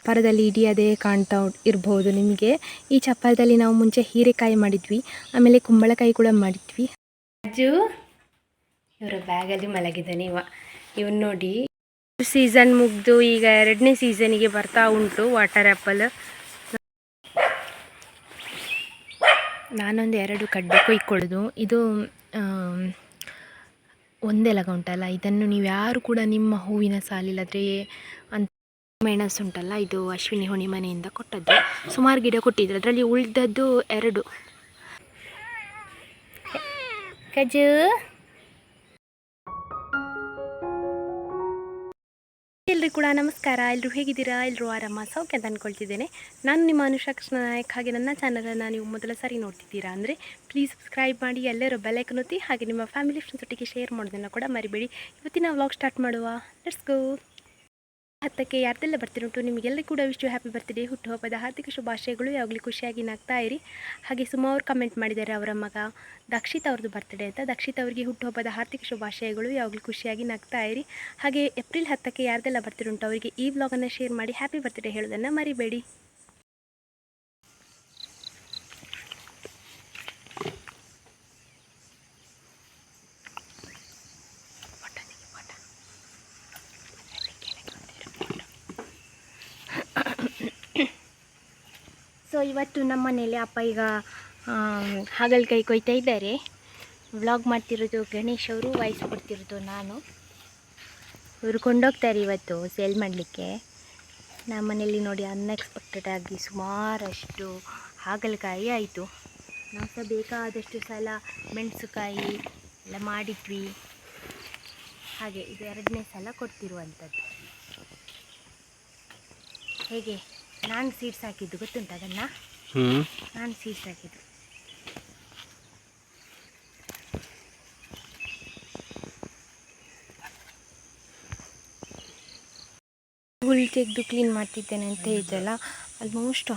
ಚಪ್ಪರದಲ್ಲಿ ಇಡೀ ಅದೇ ಕಾಣ್ತಾ ಇರ್ಬೋದು ನಿಮಗೆ. ಈ ಚಪ್ಪರದಲ್ಲಿ ನಾವು ಮುಂಚೆ ಹೀರೆಕಾಯಿ ಮಾಡಿದ್ವಿ, ಆಮೇಲೆ ಕುಂಬಳಕಾಯಿ ಕೂಡ ಮಾಡಿದ್ವಿ. ಅಜ್ಜು ಇವರ ಬ್ಯಾಗಲ್ಲಿ ಮಲಗಿದ್ದಾನೆ. ಇವನು ನೋಡಿ, ಸೀಸನ್ ಮುಗಿದು ಈಗ 2ನೇ ಸೀಸನಿಗೆ ಬರ್ತಾ ಉಂಟು ವಾಟರ್ ಆ್ಯಪಲ್. ನಾನೊಂದು 2 ಕಡ್ಡೆ ಕೊಯ್ಕೊಳ್ಳೋದು. ಇದು ಒಂದೆಲಗ ಉಂಟಲ್ಲ, ಇದನ್ನು ನೀವು ಯಾರು ಕೂಡ ನಿಮ್ಮ ಹೂವಿನ ಸಾಲಿಲ್ಲದ್ರೆ ಅಂತ ಮೆಣಸು ಉಂಟಲ್ಲ, ಇದು ಅಶ್ವಿನಿ ಹೊಣಿ ಮನೆಯಿಂದ ಕೊಟ್ಟದ್ದು. ಸುಮಾರು ಗಿಡ ಕೊಟ್ಟಿದ್ರು, ಅದರಲ್ಲಿ ಉಳಿದದ್ದು 2. ಕಜು ಎಲ್ಲರೂ ಕೂಡ ನಮಸ್ಕಾರ. ಎಲ್ಲರೂ ಹೇಗಿದ್ದೀರಾ? ಎಲ್ಲರೂ ಆರಾಮ ಸೌಖ್ಯ ಅಂತ ಅಂದ್ಕೊಳ್ತಿದ್ದೇನೆ. ನಾನು ನಿಮ್ಮ ಅನುಷಾ ಕೃಷ್ಣ ನಾಯಕ್. ಹಾಗೆ ನನ್ನ ಚಾನಲನ್ನು ನೀವು ಮೊದಲ ಸಾರಿ ನೋಡ್ತಿದ್ದೀರಾ ಅಂದರೆ ಪ್ಲೀಸ್ ಸಬ್ಸ್ಕ್ರೈಬ್ ಮಾಡಿ, ಎಲ್ಲರೂ ಬೆಲ್ ಐಕಾನ್ ಒತ್ತಿ, ಹಾಗೆ ನಿಮ್ಮ ಫ್ಯಾಮಿಲಿ ಫ್ರೆಂಡ್ಸ್ ಒಟ್ಟಿಗೆ ಶೇರ್ ಮಾಡೋದನ್ನು ಕೂಡ ಮರಿಬೇಡಿ. ಇವತ್ತಿನ ವ್ಲಾಗ್ ಸ್ಟಾರ್ಟ್ ಮಾಡುವ. Let's go. 10ಕ್ಕೆ ಯಾರ್ದೆಲ್ಲ ಬರ್ತಿರುಂಟು ನಿಮಗೆಲ್ಲ ಕೂಡ ವಿಶ್ ಹ್ಯಾಪಿ ಬರ್ತ್ಡೇ, ಹುಟ್ಟುಹಬ್ಬದ ಹಾರ್ದಿಕ ಶುಭಾಶಯಗಳು. ಯಾವಾಗಲೂ ಖುಷಿಯಾಗಿ ನಗ್ತಾ ಇರಿ. ಹಾಗೆ ಸುಮಾರು ಕಮೆಂಟ್ ಮಾಡಿದ್ದಾರೆ ಅವರ ಮಗ ದಕ್ಷಿತ್ ಅವ್ರದ್ದು ಬರ್ತ್ಡೇ ಅಂತ. ದಕ್ಷಿತ್ ಅವರಿಗೆ ಹುಟ್ಟುಹಬ್ಬದ ಹಾರ್ದಿಕ ಶುಭಾಶಯಗಳು. ಯಾವಾಗಲೂ ಖುಷಿಯಾಗಿ ನಗ್ತಾ ಇರಿ. ಹಾಗೆ ಏಪ್ರಿಲ್ 10ಕ್ಕೆ ಯಾರ್ದೆಲ್ಲ ಬರ್ತಿರುಂಟು ಅವರಿಗೆ ಈ ವ್ಲಾಗನ್ನು ಶೇರ್ ಮಾಡಿ ಹ್ಯಾಪಿ ಬರ್ತ್ಡೇ ಹೇಳೋದನ್ನು ಮರಿಬೇಡಿ. ಸೊ ಇವತ್ತು ನಮ್ಮ ಮನೇಲಿ ಅಪ್ಪ ಈಗ ಹಾಗಲಕಾಯಿ ಕೊಯ್ತಾ ಇದ್ದಾರೆ. ವ್ಲಾಗ್ ಮಾಡ್ತಿರೋದು ಗಣೇಶ್ ಅವರು, ವಾಯ್ಸ್ ಕೊಡ್ತಿರೋದು ನಾನು. ಇವರು ಕೊಂಡೋಗ್ತಾರೆ ಇವತ್ತು ಸೇಲ್ ಮಾಡಲಿಕ್ಕೆ. ನಮ್ಮ ಮನೇಲಿ ನೋಡಿ ಅನ್ಎಕ್ಸ್ಪೆಕ್ಟೆಡ್ ಆಗಿ ಸುಮಾರಷ್ಟು ಹಾಗಲಕಾಯಿ ಆಯಿತು. ನಾವು ಸಹ ಬೇಕಾದಷ್ಟು ಸಲ ಮೆಣಸುಕಾಯಿ ಎಲ್ಲ ಮಾಡಿದ್ವಿ. ಹಾಗೆ ಇದು 2ನೇ ಸಲ ಕೊಡ್ತಿರುವಂಥದ್ದು. ಹೇಗೆ ನಾನು ಸೀಡ್ಸ್ ಹಾಕಿದ್ದು ಗೊತ್ತುಂಟು ಅದನ್ನು? ನಾನು ಸೀಡ್ಸ್ ಹಾಕಿದ್ದು. ಹುಲ್ ತೆಗೆದು ಕ್ಲೀನ್ ಮಾಡ್ತಿದ್ದೇನೆ ಅಂತ ಹೇಳಿದ್ದಲ್ಲ, ಆಲ್ಮೋಸ್ಟ್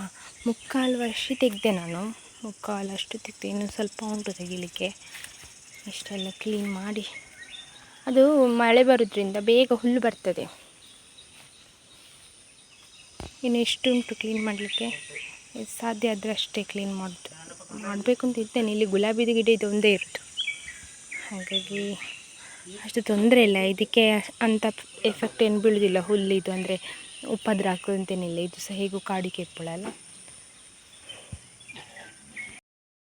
3/4 ವರ್ಷ ತೆಗೆದೆ ನಾನು. 3/4 ಅಷ್ಟು ತೆಗೆದೆ, ಇನ್ನೂ ಸ್ವಲ್ಪ ಉಂಟು ತೆಗಿಲಿಕ್ಕೆ. ಇಷ್ಟೆಲ್ಲ ಕ್ಲೀನ್ ಮಾಡಿ, ಅದು ಮಳೆ ಬರೋದ್ರಿಂದ ಬೇಗ ಹುಲ್ಲು ಬರ್ತದೆ. ಇನ್ನು ಎಷ್ಟುಂಟು ಕ್ಲೀನ್ ಮಾಡಲಿಕ್ಕೆ, ಸಾಧ್ಯ ಆದರೆ ಅಷ್ಟೇ ಕ್ಲೀನ್ ಮಾಡಬೇಕು ಅಂತ ಇದ್ದೇನೆ. ಇಲ್ಲಿ ಗುಲಾಬಿದು ಗಿಡ ಇದು ಒಂದೇ ಇರೋದು, ಹಾಗಾಗಿ ಅಷ್ಟು ತೊಂದರೆ ಇಲ್ಲ. ಇದಕ್ಕೆ ಅಂಥ ಎಫೆಕ್ಟ್ ಏನು ಬೀಳೋದಿಲ್ಲ. ಹುಲ್ಲಿದು ಅಂದರೆ ಉಪದ್ರ ಹಾಕೋದಂತೇನಿಲ್ಲ. ಇದು ಸಹ ಹೇಗೂ ಕಾಡಿಗೆ ಎಪ್ಪಳಲ್ಲ.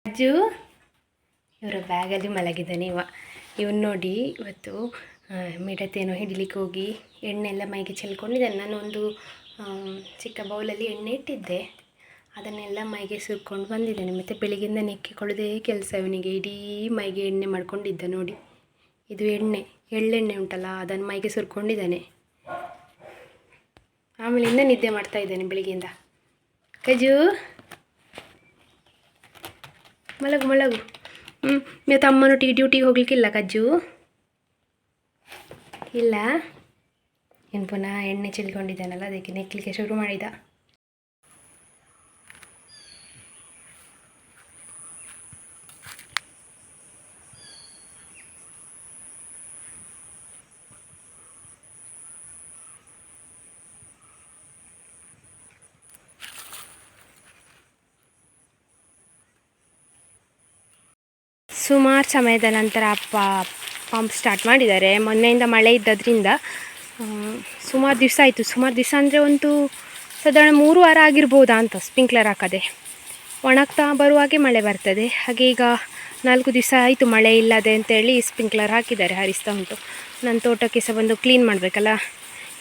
ಅಜ್ಜು ಇವರ ಬ್ಯಾಗಲ್ಲಿ ಮಲಗಿದ್ದಾನೆ. ಇವನು ನೋಡಿ, ಇವತ್ತು ಮಿಡತೆಯನ್ನು ಹಿಡಿಲಿಕ್ಕೆ ಹೋಗಿ ಎಣ್ಣೆ ಮೈಗೆ ಚೆಲ್ಕೊಂಡಿದ್ದಾನೆ. ನಾನು ಒಂದು ಚಿಕ್ಕ ಬೌಲಲ್ಲಿ ಎಣ್ಣೆ ಇಟ್ಟಿದ್ದೆ, ಅದನ್ನೆಲ್ಲ ಮೈಗೆ ಸುರ್ಕೊಂಡು ಬಂದಿದ್ದೇನೆ. ಮತ್ತು ಬೆಳಿಗ್ಗೆಯಿಂದ ನೆಕ್ಕಿಕೊಳ್ಳೋದೇ ಕೆಲಸ ಇವನಿಗೆ. ಇಡೀ ಮೈಗೆ ಎಣ್ಣೆ ಮಾಡ್ಕೊಂಡಿದ್ದ ನೋಡಿ. ಇದು ಎಳ್ಳೆಣ್ಣೆ ಉಂಟಲ್ಲ, ಅದನ್ನು ಮೈಗೆ ಸುರ್ಕೊಂಡಿದ್ದಾನೆ. ಆಮೇಲೆ ಇನ್ನೂ ನಿದ್ದೆ ಮಾಡ್ತಾ ಇದ್ದಾನೆ ಬೆಳಿಗ್ಗೆಯಿಂದ. ಕಜು ಮಲಗು. ಇವತ್ತು ಅಮ್ಮನೊಟ್ಟಿಗೆ ಡ್ಯೂಟಿಗೆ ಹೋಗ್ಲಿಕ್ಕಿಲ್ಲ ಕಜ್ಜು? ಇಲ್ಲ, ಏನು ಪುನಃ ಎಣ್ಣೆ ಚೆಲ್ಕೊಂಡಿದ್ದಾನಲ್ಲ, ಅದಕ್ಕೆ ನೆಕ್ಕಲಿಕ್ಕೆ ಶುರು ಮಾಡಿದ. ಸುಮಾರು ಸಮಯದ ನಂತರ ಅಪ್ಪ ಪಂಪ್ ಸ್ಟಾರ್ಟ್ ಮಾಡಿದ್ದಾರೆ. ಮೊನ್ನೆಯಿಂದ ಮಳೆ ಇದ್ದದ್ರಿಂದ ಸುಮಾರು ದಿವಸ ಆಯಿತು. ಸುಮಾರು ದಿವಸ ಅಂದರೆ ಒಂದು ಸಾಧಾರಣ 3 ವಾರ ಆಗಿರ್ಬೋದಾ ಅಂತ ಸ್ಪ್ರಿಂಕ್ಲರ್ ಹಾಕದೆ. ಒಣಗ್ತಾ ಬರುವಾಗೆ ಮಳೆ ಬರ್ತದೆ. ಹಾಗೆ ಈಗ 4 ದಿವಸ ಆಯಿತು ಮಳೆ ಇಲ್ಲದೆ ಅಂತೇಳಿ ಸ್ಪ್ರಿಂಕ್ಲರ್ ಹಾಕಿದ್ದಾರೆ, ಹರಿಸ್ತಾ ಉಂಟು. ನನ್ನ ತೋಟಕ್ಕೆ ಸಹ ಬಂದು ಕ್ಲೀನ್ ಮಾಡಬೇಕಲ್ಲ,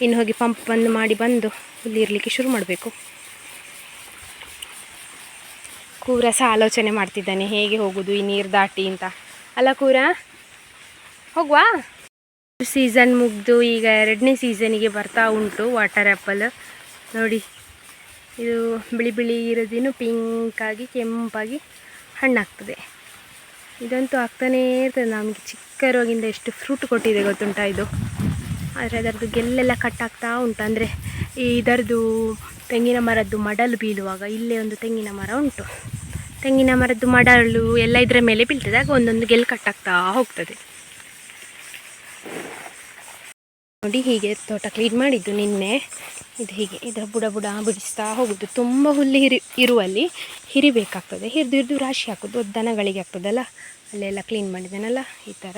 ಇನ್ನು ಹೋಗಿ ಪಂಪ್ ಬಂದು ಮಾಡಿ ಬಂದು ಹುಲ್ಲಿರಲಿಕ್ಕೆ ಶುರು ಮಾಡಬೇಕು. ಕೂರ ಸಹ ಆಲೋಚನೆ ಮಾಡ್ತಿದ್ದಾನೆ, ಹೇಗೆ ಹೋಗೋದು ಈ ನೀರು ದಾಟಿ ಅಂತ. ಅಲ್ಲ ಕೂರ, ಹೋಗುವಾ? ಸೀಸನ್ ಮುಗಿದು ಈಗ 2ನೇ ಸೀಸನಿಗೆ ಬರ್ತಾ ಉಂಟು ವಾಟರ್ ಆ್ಯಪಲ್. ನೋಡಿ, ಇದು ಬಿಳಿ ಬಿಳಿ ಇರೋದೇನು ಪಿಂಕಾಗಿ ಕೆಂಪಾಗಿ ಹಣ್ಣಾಗ್ತದೆ. ಇದಂತೂ ಆಗ್ತಾನೇ ಇರ್ತದೆ. ನಮಗೆ ಚಿಕ್ಕ ರೋಗಿಂದ ಎಷ್ಟು ಫ್ರೂಟ್ ಕೊಟ್ಟಿದೆ ಗೊತ್ತುಂಟ ಇದು. ಆದರೆ ಅದರದ್ದು ಗೆಲ್ಲೆಲ್ಲ ಕಟ್ಟಾಗ್ತಾ ಉಂಟು. ಅಂದರೆ ಇದರದ್ದು ತೆಂಗಿನ ಮರದ್ದು ಮಡಲು ಬೀಳುವಾಗ ಇಲ್ಲೇ ಒಂದು ತೆಂಗಿನ ಮರ ಉಂಟು. ತೆಂಗಿನ ಮರದ್ದು ಮಡಲು ಎಲ್ಲ ಇದರ ಮೇಲೆ ಬೀಳ್ತದೆ, ಆಗ ಒಂದೊಂದು ಗೆಲ್ಲು ಕಟ್ಟಾಗ್ತಾ ಹೋಗ್ತದೆ. ನೋಡಿ ಹೀಗೆ ತೋಟ ಕ್ಲೀನ್ ಮಾಡಿದ್ದು ನಿನ್ನೆ. ಇದು ಹೀಗೆ ಇದರ ಬುಡ ಬುಡ ಬಿಡಿಸ್ತಾ ಹೋಗೋದು. ತುಂಬ ಹುಲ್ಲು ಇರುವಲ್ಲಿ ಹಿರಿಬೇಕಾಗ್ತದೆ. ಹಿರಿದು ರಾಶಿ ಹಾಕೋದು, ದನಗಳಿಗೆ ಆಗ್ತದಲ್ಲ, ಅಲ್ಲೆಲ್ಲ ಕ್ಲೀನ್ ಮಾಡಿದ್ದೇನಲ್ಲ ಈ ಥರ.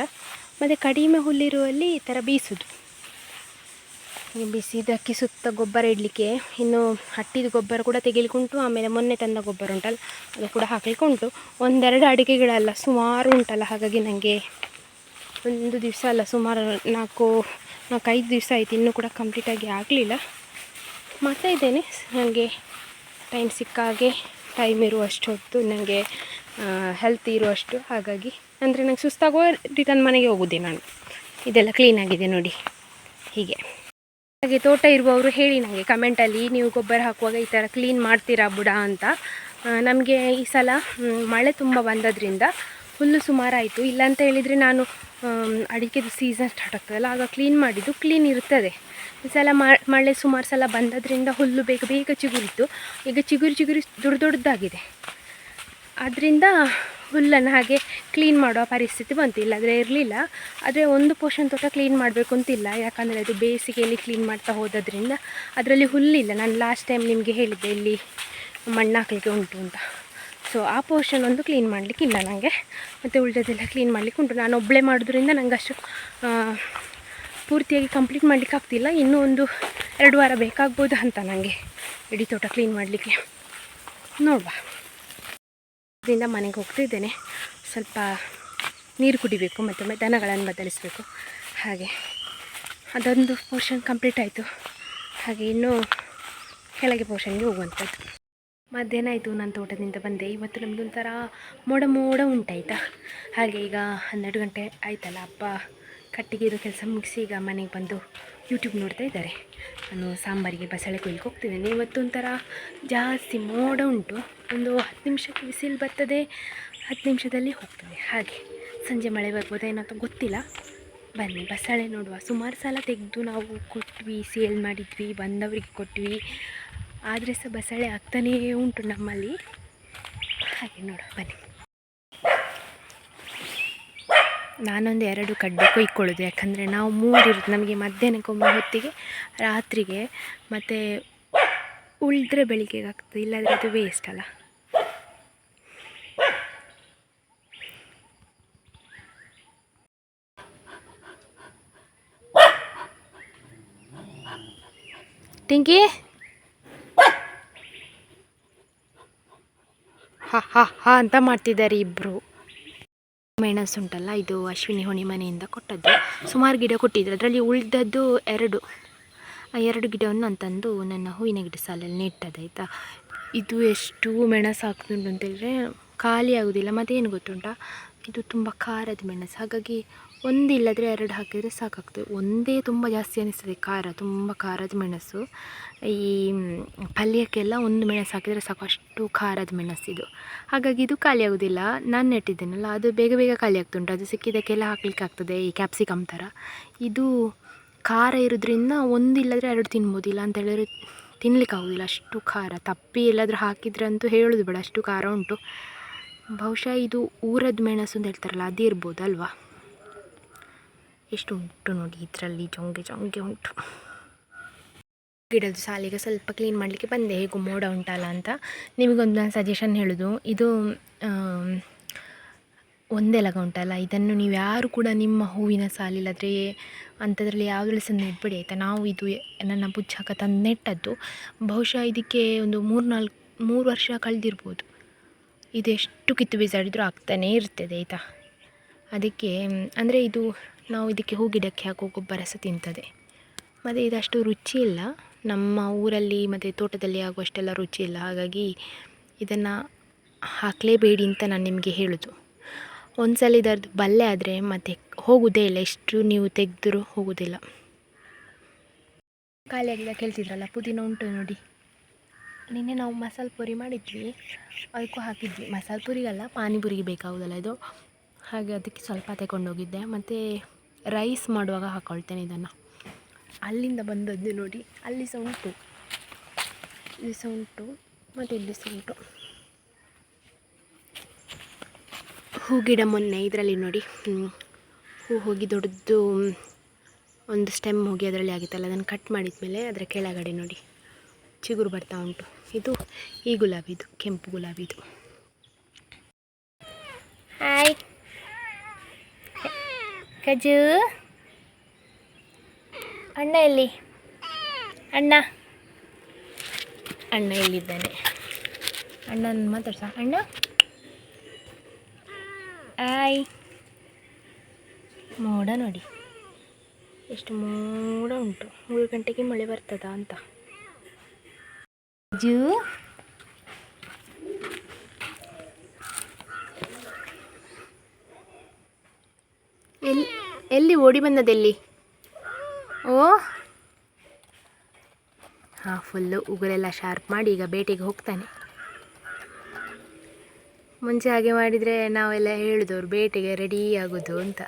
ಮತ್ತು ಕಡಿಮೆ ಹುಲ್ಲಿರುವಲ್ಲಿ ಈ ಥರ ಬೀಸೋದು. ಬಿಸಿದಕ್ಕೆ ಸುತ್ತ ಗೊಬ್ಬರ ಇಡಲಿಕ್ಕೆ ಇನ್ನು ಹಟ್ಟಿದ ಗೊಬ್ಬರ ಕೂಡ ತೆಗಿಲಿಕ್ಕುಂಟು. ಆಮೇಲೆ ಮೊನ್ನೆ ತಂದ ಗೊಬ್ಬರ ಉಂಟಲ್ಲ ಅದು ಕೂಡ ಹಾಕಲಿಕ್ಕುಂಟು. ಒಂದೆರಡು ಅಡಿಕೆಗಳಲ್ಲ, ಸುಮಾರು ಉಂಟಲ್ಲ. ಹಾಗಾಗಿ ನನಗೆ ಒಂದು ದಿವಸ ಅಲ್ಲ, ಸುಮಾರು 4-5 ದಿವಸ ಆಯಿತು, ಇನ್ನೂ ಕೂಡ ಕಂಪ್ಲೀಟಾಗಿ ಆಗಲಿಲ್ಲ. ಮಾಡ್ತಾ ಇದ್ದೇನೆ. ನನಗೆ ಟೈಮ್ ಸಿಕ್ಕಾಗೆ, ಟೈಮ್ ಇರುವಷ್ಟು ಹೊತ್ತು, ನನಗೆ ಹೆಲ್ತ್ ಇರುವಷ್ಟು. ಹಾಗಾಗಿ ಅಂದರೆ ನಂಗೆ ಸುಸ್ತಾಗೋ ರಿಟರ್ನ್ ಮನೆಗೆ ಹೋಗೋದೆ ನಾನು. ಇದೆಲ್ಲ ಕ್ಲೀನಾಗಿದೆ ನೋಡಿ ಹೀಗೆ. ಹಾಗೆ ತೋಟ ಇರುವವರು ಹೇಳಿ ನನಗೆ ಕಮೆಂಟಲ್ಲಿ, ನೀವು ಗೊಬ್ಬರ ಹಾಕುವಾಗ ಈ ಥರ ಕ್ಲೀನ್ ಮಾಡ್ತೀರಾ ಬುಡ ಅಂತ. ನಮಗೆ ಈ ಸಲ ಮಳೆ ತುಂಬ ಬಂದದ್ರಿಂದ ಹುಲ್ಲು ಸುಮಾರಾಯಿತು. ಇಲ್ಲಾಂತ ಹೇಳಿದರೆ ನಾನು ಅಡಿಕೆದು ಸೀಸನ್ ಸ್ಟಾರ್ಟ್ ಆಗ್ತದಲ್ಲ ಆಗ ಕ್ಲೀನ್ ಮಾಡಿದ್ದು ಕ್ಲೀನ್ ಇರ್ತದೆ. ಈ ಸಲ ಮಳೆ ಸುಮಾರು ಸಲ ಬಂದದ್ರಿಂದ ಹುಲ್ಲು ಬೇಗ ಬೇಗ ಚಿಗುರಿತ್ತು. ಈಗ ಚಿಗುರಿ ದೊಡ್ಡದಾಗಿದೆ. ಅದರಿಂದ ಹುಲ್ಲನ್ನು ಹಾಗೆ ಕ್ಲೀನ್ ಮಾಡುವ ಪರಿಸ್ಥಿತಿ ಬಂತು, ಇಲ್ಲಾದರೆ ಇರಲಿಲ್ಲ. ಆದರೆ ಒಂದು ಪೋರ್ಷನ್ ತೋಟ ಕ್ಲೀನ್ ಮಾಡಬೇಕು ಅಂತಿಲ್ಲ, ಯಾಕಂದರೆ ಅದು ಬೇಸಿಗೆಯಲ್ಲಿ ಕ್ಲೀನ್ ಮಾಡ್ತಾ ಹೋದದ್ರಿಂದ ಅದರಲ್ಲಿ ಹುಲ್ಲಿಲ್ಲ. ನಾನು ಲಾಸ್ಟ್ ಟೈಮ್ ನಿಮಗೆ ಹೇಳಿದ್ದೆ ಇಲ್ಲಿ ಮಣ್ಣು ಹಾಕಲಿಕ್ಕೆ ಉಂಟು ಅಂತ. ಸೊ ಆ ಪೋರ್ಷನ್ ಒಂದು ಕ್ಲೀನ್ ಮಾಡಲಿಕ್ಕಿಲ್ಲ ನನಗೆ. ಮತ್ತು ಉಳಿದದೆಲ್ಲ ಕ್ಲೀನ್ ಮಾಡಲಿಕ್ಕೆ ಉಂಟು. ನಾನು ಒಬ್ಬಳೇ ಮಾಡೋದ್ರಿಂದ ನನಗೆ ಅಷ್ಟು ಪೂರ್ತಿಯಾಗಿ ಕಂಪ್ಲೀಟ್ ಮಾಡಲಿಕ್ಕೆ ಆಗ್ತಿಲ್ಲ. ಇನ್ನೂ ಒಂದು 2 ವಾರ ಬೇಕಾಗ್ಬೋದು ಅಂತ ನನಗೆ ಇಡೀ ತೋಟ ಕ್ಲೀನ್ ಮಾಡಲಿಕ್ಕೆ. ನೋಡುವ. ಅದರಿಂದ ಮನೆಗೆ ಹೋಗ್ತಿದ್ದೇನೆ. ಸ್ವಲ್ಪ ನೀರು ಕುಡಿಬೇಕು ಮತ್ತು ದನಗಳನ್ನು ಬದಲಿಸಬೇಕು. ಹಾಗೆ ಅದೊಂದು ಪೋರ್ಷನ್ ಕಂಪ್ಲೀಟ್ ಆಯಿತು. ಹಾಗೆ ಇನ್ನೂ ಕೆಳಗೆ ಪೋರ್ಷನ್ಗೆ ಹೋಗುವಂಥದ್ದು. ಮಧ್ಯಾಹ್ನ ಆಯಿತು, ನಾನು ತೋಟದಿಂದ ಬಂದೆ. ಇವತ್ತು ನಮ್ಮದು ಒಂಥರ ಮೋಡ ಉಂಟಾಯ್ತಾ. ಹಾಗೆ ಈಗ 12 ಗಂಟೆ ಆಯ್ತಲ್ಲ, ಅಪ್ಪ ಕಟ್ಟಿಗೆದು ಕೆಲಸ ಮುಗಿಸಿ ಈಗ ಮನೆಗೆ ಬಂದು ಯೂಟ್ಯೂಬ್ ನೋಡ್ತಾ ಇದ್ದಾರೆ. ನಾನು ಸಾಂಬಾರಿಗೆ ಬಸಳೆ ಕೊಯ್ಲಿಕ್ಕೆ ಹೋಗ್ತಿದ್ದೇನೆ. ಇವತ್ತು ಒಂಥರ ಜಾಸ್ತಿ ಮೋಡ ಉಂಟು. ಒಂದು 10 ನಿಮಿಷಕ್ಕೆ ಬಿಸಿಲು ಬರ್ತದೆ, 10 ನಿಮಿಷದಲ್ಲಿ ಹೋಗ್ತದೆ. ಹಾಗೆ ಸಂಜೆ ಮಳೆ ಬರ್ಬೋದೇನೋ ಗೊತ್ತಿಲ್ಲ. ಬನ್ನಿ ಬಸಳೆ ನೋಡುವ. ಸುಮಾರು ಸಲ ತೆಗೆದು ನಾವು ಕೊಟ್ವಿ, ಸೇಲ್ ಮಾಡಿದ್ವಿ, ಬಂದವರಿಗೆ ಕೊಟ್ವಿ. ಆದರೆ ಸಹ ಬಸಳೆ ಆಗ್ತಾನೇ ಉಂಟು ನಮ್ಮಲ್ಲಿ. ಹಾಗೆ ನೋಡುವ ಬನ್ನಿ. ನಾನೊಂದು 2 ಕಡ್ಡಿ ಕೊಯ್ಕೊಳ್ಳೋದು, ಯಾಕಂದರೆ ನಾವು 3 ಇರುತ್ತೆ ನಮಗೆ. ಮಧ್ಯಾಹ್ನಕ್ಕೊಮ್ಮೆ ಹೊತ್ತಿಗೆ, ರಾತ್ರಿಗೆ, ಮತ್ತು ಉಳಿದ್ರೆ ಬೆಳಿಗ್ಗೆಗೆ ಆಗ್ತದೆ. ಇಲ್ಲಾಂದರೆ ಅದು ವೇಸ್ಟ್ ಅಲ್ಲ. ಟಿಂಕಿ ಹಾ ಅಂತ ಮಾಡ್ತಿದ್ದಾರೆ ಇಬ್ಬರು. ಮೆಣಸು ಉಂಟಲ್ಲ, ಇದು ಅಶ್ವಿನಿ ಹೊಣಿ ಮನೆಯಿಂದ ಕೊಟ್ಟದ್ದು. ಸುಮಾರು ಗಿಡ ಕೊಟ್ಟಿದ್ರು, ಅದರಲ್ಲಿ ಉಳಿದದ್ದು 2. ಆ 2 ಗಿಡವನ್ನು ನಾನು ತಂದು ನನ್ನ ಹೂವಿನ ಗಿಡ ಸಾಲಲ್ಲಿ ನೆಟ್ಟದಾಯ್ತಾ. ಇದು ಎಷ್ಟು ಮೆಣಸು ಹಾಕ್ತುಂಟು ಅಂತೇಳಿದ್ರೆ ಖಾಲಿ ಆಗೋದಿಲ್ಲ. ಮತ್ತು ಏನು ಗೊತ್ತುಂಟಾ, ಇದು ತುಂಬ ಖಾರದ ಮೆಣಸು. ಹಾಗಾಗಿ ಒಂದಿಲ್ಲದ್ರೆ 2 ಹಾಕಿದರೆ ಸಾಕಾಗ್ತದೆ. ಒಂದೇ ತುಂಬ ಜಾಸ್ತಿ ಅನಿಸ್ತದೆ ಖಾರ, ತುಂಬ ಖಾರದ ಮೆಣಸು. ಈ ಪಲ್ಯಕ್ಕೆಲ್ಲ 1 ಮೆಣಸು ಹಾಕಿದರೆ ಸಾಕು, ಅಷ್ಟು ಖಾರದ ಮೆಣಸಿದು. ಹಾಗಾಗಿ ಇದು ಖಾಲಿ ಆಗೋದಿಲ್ಲ. ನಾನು ನೆಟ್ಟಿದ್ದೇನಲ್ಲ, ಅದು ಬೇಗ ಬೇಗ ಖಾಲಿ ಆಗ್ತುಂಟು. ಅದು ಸಿಕ್ಕಿದ್ದಕ್ಕೆಲ್ಲ ಹಾಕ್ಲಿಕ್ಕೆ ಆಗ್ತದೆ, ಈ ಕ್ಯಾಪ್ಸಿಕಮ್ ಥರ. ಇದು ಖಾರ ಇರೋದ್ರಿಂದ 1 ಇಲ್ಲದ್ರೆ 2 ತಿನ್ಬೋದು. ಇಲ್ಲ ಅಂತ ಹೇಳಿದ್ರೆ ತಿನ್ಲಿಕ್ಕೆ ಆಗೋದಿಲ್ಲ, ಅಷ್ಟು ಖಾರ. ತಪ್ಪಿ ಎಲ್ಲಾದರೂ ಹಾಕಿದ್ರೆ ಅಂತೂ ಹೇಳೋದು ಬೇಡ, ಅಷ್ಟು ಖಾರ ಉಂಟು. ಬಹುಶಃ ಇದು ಊರದ್ದು ಮೆಣಸು ಅಂತ ಹೇಳ್ತಾರಲ್ಲ, ಅದೇ ಇರ್ಬೋದು ಅಲ್ವಾ. ಎಷ್ಟು ಉಂಟು ನೋಡಿ ಇದರಲ್ಲಿ, ಜೊಂಗೆ ಉಂಟು. ಗಿಡದ ಸಾಲಿಗೆ ಸ್ವಲ್ಪ ಕ್ಲೀನ್ ಮಾಡಲಿಕ್ಕೆ ಬಂದೆ, ಹೇಗೂ ಮೋಡ ಉಂಟಲ್ಲ ಅಂತ. ನಿಮಗೊಂದು ನಾನು ಸಜೆಷನ್ ಹೇಳೋದು, ಇದು ಒಂದೆಲಗ ಉಂಟಲ್ಲ, ಇದನ್ನು ನೀವು ಯಾರು ಕೂಡ ನಿಮ್ಮ ಹೂವಿನ ಸಾಲಿಲ್ಲಾದರೆ ಅಂಥದ್ರಲ್ಲಿ ಯಾವುದ್ರಲ್ಲಿ ಸಹ ನೆಟ್ಬಿಡಿ ಆಯಿತಾ. ನಾವು ಇದು ನನ್ನ ಪುಚ್ಚಕ್ಕ ತಂದು ನೆಟ್ಟದ್ದು. ಬಹುಶಃ ಇದಕ್ಕೆ ಒಂದು 3 ವರ್ಷ ಕಳೆದಿರ್ಬೋದು. ಇದು ಎಷ್ಟು ಕಿತ್ತು ಬೀಸಾಡಿದರೂ ಆಗ್ತಾನೇ ಇರ್ತದೆ ಆಯಿತಾ. ಅದಕ್ಕೆ ಅಂದರೆ ಇದು ನಾವು ಇದಕ್ಕೆ ಹೂ ಗಿಡಕ್ಕೆ ಹಾಕೋ ಗೊಬ್ಬರ ಸಹ ತಿಂತದೆ. ಮತ್ತು ಇದಷ್ಟು ರುಚಿ ಇಲ್ಲ, ನಮ್ಮ ಊರಲ್ಲಿ ಮತ್ತು ತೋಟದಲ್ಲಿ ಆಗುವಷ್ಟೆಲ್ಲ ರುಚಿ ಇಲ್ಲ. ಹಾಗಾಗಿ ಇದನ್ನು ಹಾಕಲೇಬೇಡಿ ಅಂತ ನಾನು ನಿಮಗೆ ಹೇಳೋದು. ಒಂದು ಸಲ ಇದರದ್ದು ಬಲ್ಲೆ ಆದರೆ ಮತ್ತೆ ಹೋಗೋದೇ ಇಲ್ಲ, ಎಷ್ಟು ನೀವು ತೆಗೆದರೂ ಹೋಗೋದಿಲ್ಲ. ಖಾಲಿಯಾಗಿಲ್ಲ ಕೇಳ್ತಿದ್ರಲ್ಲ, ಪುದೀನ ಉಂಟು ನೋಡಿ. ನಿನ್ನೆ ನಾವು ಮಸಾಲೆ ಪುರಿ ಮಾಡಿದ್ವಿ, ಅದಕ್ಕೂ ಹಾಕಿದ್ವಿ. ಮಸಾಲೆ ಪುರಿಗಲ್ಲ, ಪಾನಿಪುರಿಗೆ ಬೇಕಾಗೋದಲ್ಲ ಇದು. ಹಾಗೆ ಅದಕ್ಕೆ ಸ್ವಲ್ಪ ತಗೊಂಡೋಗಿದ್ದೆ. ಮತ್ತು ರೈಸ್ ಮಾಡುವಾಗ ಹಾಕ್ಕೊಳ್ತೇನೆ ಇದನ್ನು. ಅಲ್ಲಿಂದ ಬಂದದ್ದು ನೋಡಿ, ಅಲ್ಲಿ ಸಹ ಉಂಟು, ಇಲ್ಲಿ ಸಹ ಉಂಟು, ಮತ್ತು ಇಲ್ಲಿ ಸಹ ಉಂಟು. ಹೂ ಗಿಡ ಮೊನ್ನೆ ಇದರಲ್ಲಿ ನೋಡಿ, ಹೂ ಹೋಗಿ ದೊಡ್ಡದು ಒಂದು ಸ್ಟೆಮ್ ಹೋಗಿ ಅದರಲ್ಲಿ ಆಗಿತ್ತಲ್ಲ, ಅದನ್ನು ಕಟ್ ಮಾಡಿದ ಮೇಲೆ ಅದರ ಕೆಳಗಡೆ ನೋಡಿ ಚಿಗುರು ಬರ್ತಾ ಉಂಟು. ಇದು ಈ ಗುಲಾಬಿದು, ಕೆಂಪು ಗುಲಾಬಿದು. ಹಾಯ್ ಕಜು, ಅಣ್ಣ ಎಲ್ಲಿ? ಅಣ್ಣ ಅಣ್ಣ ಎಲ್ಲಿದ್ದಾನೆ? ಅಣ್ಣನ ಮಾತಾಡ್ಸ. ಅಣ್ಣ ಆಯ್. ಮೋಡ ನೋಡಿ ಎಷ್ಟು ಮೋಡ ಉಂಟು. 3 ಗಂಟೆಗೆ ಮಳೆ ಬರ್ತದ ಅಂತ. ಜೂ ಎಲ್ಲಿ ಓಡಿ ಬಂದದೆಲ್ಲಿ? ಓ ಹಾಂ, ಫುಲ್ಲು ಉಗುರೆಲ್ಲ ಶಾರ್ಪ್ ಮಾಡಿ ಈಗ ಬೇಟೆಗೆ ಹೋಗ್ತಾನೆ. ಮುಂಚೆ ಹಾಗೆ ಮಾಡಿದರೆ ನಾವೆಲ್ಲ ಹೇಳಿದವರು ಬೇಟೆಗೆ ರೆಡಿ ಆಗೋದು ಅಂತ.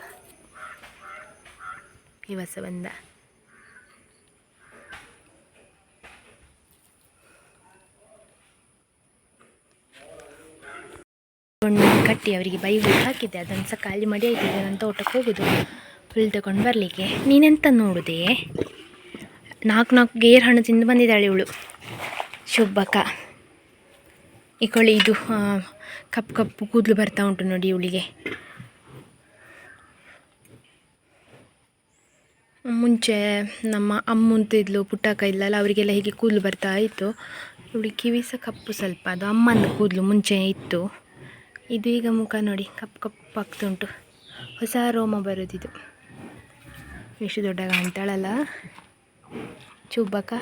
ಇವಸ ಬಂದ. ಕಟ್ಟಿ ಅವರಿಗೆ ಬೈಗಳು ಹಾಕಿದ್ದೆ, ಅದನ್ನು ಸಹ ಖಾಲಿ ಮಾಡಿ ಆಯ್ತು. ಈಗ ನನ್ನ ತೋಟಕ್ಕೆ ಹೋಗೋದು ಫುಲ್ ತಗೊಂಡು ಬರಲಿಕ್ಕೆ. ನೀನೆಂತ ನೋಡಿದೆ? 4 ಗೇರ್ ಹಣ್ಣು ತಿಂದು ಬಂದಿದ್ದಾಳೆ ಇವಳು ಶುಭಕ್ಕ. ಈಕೊಳ್ಳಿ, ಇದು ಕಪ್ಪು ಕಪ್ಪು ಕೂದಲು ಬರ್ತಾ ಉಂಟು ನೋಡಿ ಇವಳಿಗೆ. ಮುಂಚೆ ನಮ್ಮ ಅಮ್ಮಂತಿದ್ಲು, ಪುಟ್ಟಕ್ಕ ಇಲ್ಲಲ್ಲ, ಅವರಿಗೆಲ್ಲ ಹೀಗೆ ಕೂದಲು ಬರ್ತಾ ಇತ್ತು. ಇವಳಿಗೆ ಕಿವಿ ಸಹ ಕಪ್ಪು ಸ್ವಲ್ಪ, ಅದು ಅಮ್ಮನ ಕೂದಲು ಮುಂಚೆ ಇತ್ತು. ಇದು ಈಗ ಮುಖ ನೋಡಿ ಕಪ್ಪು ಕಪ್ಪು ಆಗ್ತುಂಟು, ಹೊಸ ರೋಮ ಬರೋದಿದು. ಎಷ್ಟು ದೊಡ್ಡ ಕಾಣ್ತಾಳಲ್ಲ ಚುಬ್ಬಕ್ಕ.